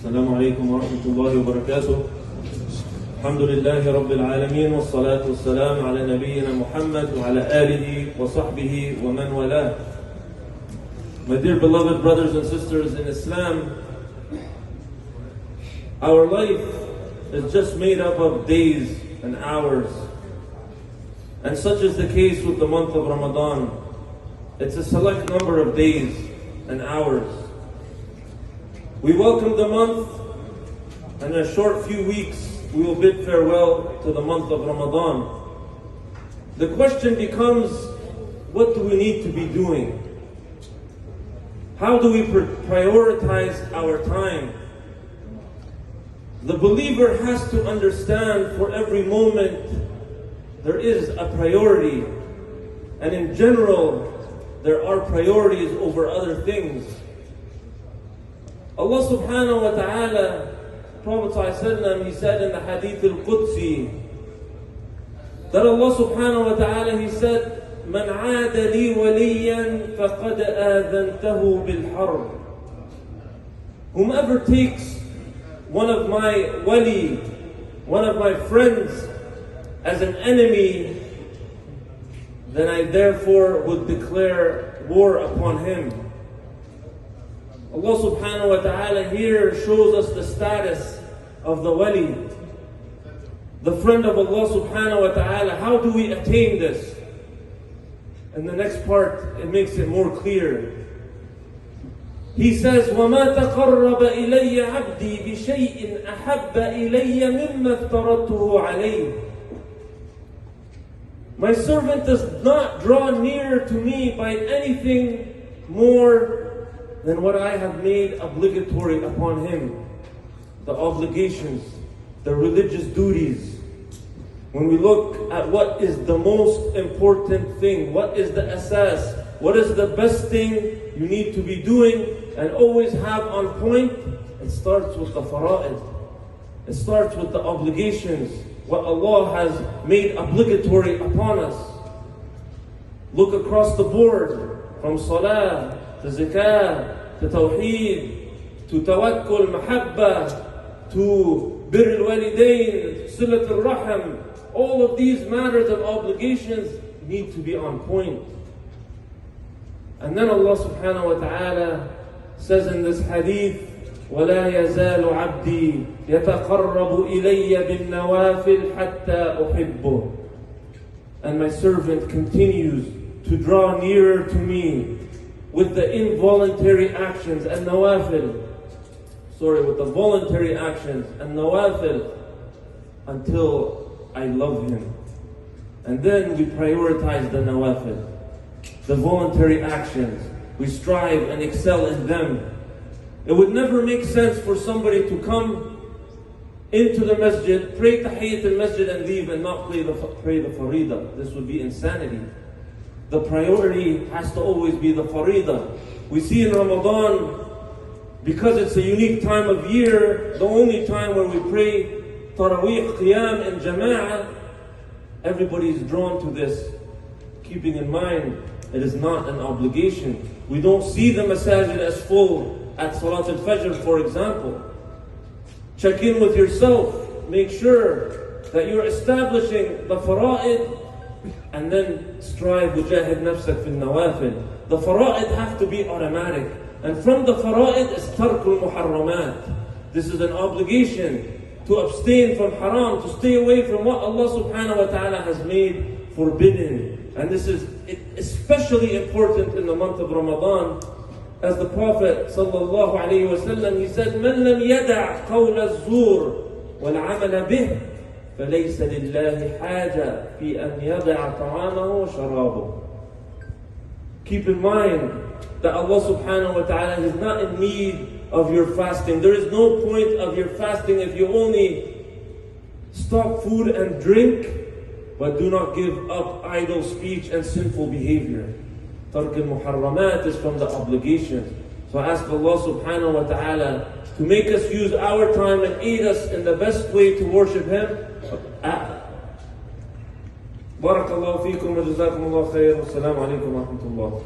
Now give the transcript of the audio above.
السلام عليكم ورحمة الله وبركاته. الحمد لله رب العالمين والصلاة والسلام على نبينا محمد وعلى آله وصحبه ومن والاه. My dear beloved brothers and sisters in Islam, our life is just made up of days and hours. And such is the case with the month of Ramadan. It's a select number of days and hours. We welcome the month, and in a short few weeks we will bid farewell to the month of Ramadan. The question becomes, what do we need to be doing? How do we prioritize our time? The believer has to understand for every moment there is a priority, and in general there are priorities over other things. Allah subhanahu wa ta'ala, Prophet ﷺ, he said in the Hadith al-Qudsi, that Allah subhanahu wa ta'ala, he said, مَنْ عَادَ لِي وَلِيًّا فَقَدْ آذَنْتَهُ بِالْحَرْبِ. Whomever takes one of my wali, one of my friends, as an enemy, then I therefore would declare war upon him. Allah subhanahu wa ta'ala here shows us the status of the wali, the friend of Allah subhanahu wa ta'ala. How do we attain this? In the next part, it makes it more clear. He says, وَمَا تَقَرَّبَ إِلَيَّ عَبْدِي بِشَيْءٍ أَحَبَّ إِلَيَّ مِمَّا افْتَرَضْتُهُ عَلَيْهِ. My servant does not draw near to me by anything more than what I have made obligatory upon him. The obligations, the religious duties. When we look at what is the most important thing, what is the asas, what is the best thing you need to be doing and always have on point, it starts with the fara'id. It starts with the obligations, what Allah has made obligatory upon us. Look across the board, from salah, to zakah, to tawheed, to tawakkul, mahabba, to birr al-walidain, silat al-raham. All of these matters of obligations need to be on point. And then Allah subhanahu wa ta'ala says in this hadith, وَلَا يَزَالُ عَبْدِي يَتَقَرَّبُ إِلَيَّ بِالنَّوَافِلِ حَتَّى أُحِبُّهُ. And my servant continues to draw nearer to me with the involuntary actions and nawafil. With the voluntary actions and nawafil until I love him. And then we prioritize the nawafil, the voluntary actions. We strive and excel in them. It would never make sense for somebody to come into the masjid, pray tahiyyat al-masjid and leave and not pray the farida. This would be insanity. The priority has to always be the farida. We see in Ramadan, because it's a unique time of year, the only time where we pray Taraweeh, Qiyam and Jama'ah, everybody is drawn to this, keeping in mind it is not an obligation. We don't see the masajid as full at Salat al-Fajr, for example. Check in with yourself, make sure that you're establishing the fara'id, and then strive wujahid nafsak fil nawafil. The fara'id have to be automatic. And from the fara'id is tarkul muharramat. This is an obligation to abstain from haram, to stay away from what Allah subhanahu wa ta'ala has made forbidden. And this is especially important in the month of Ramadan. As the Prophet sallallahu alayhi wa sallam, he said, مَنْ لَمْ يَدَعْ قَوْلَ الزُّورِ وَالْعَمَلَ بِهِ فَلَيْسَ لِلَّهِ حَاجَةٌ فِي أَنْ يَدَعَ طَعَامَهُ وَشَرَابَهُ. Keep in mind that Allah subhanahu wa ta'ala is not in need of your fasting. There is no point of your fasting if you only stop food and drink, but do not give up idle speech and sinful behavior. Tark al-muharramat is from the obligations. So I ask Allah subhanahu wa ta'ala to make us use our time and aid us in the best way to worship Him. Barakallahu feekum wa jazakumullahu khair. Wassalamu alaikum wa rahmatullah.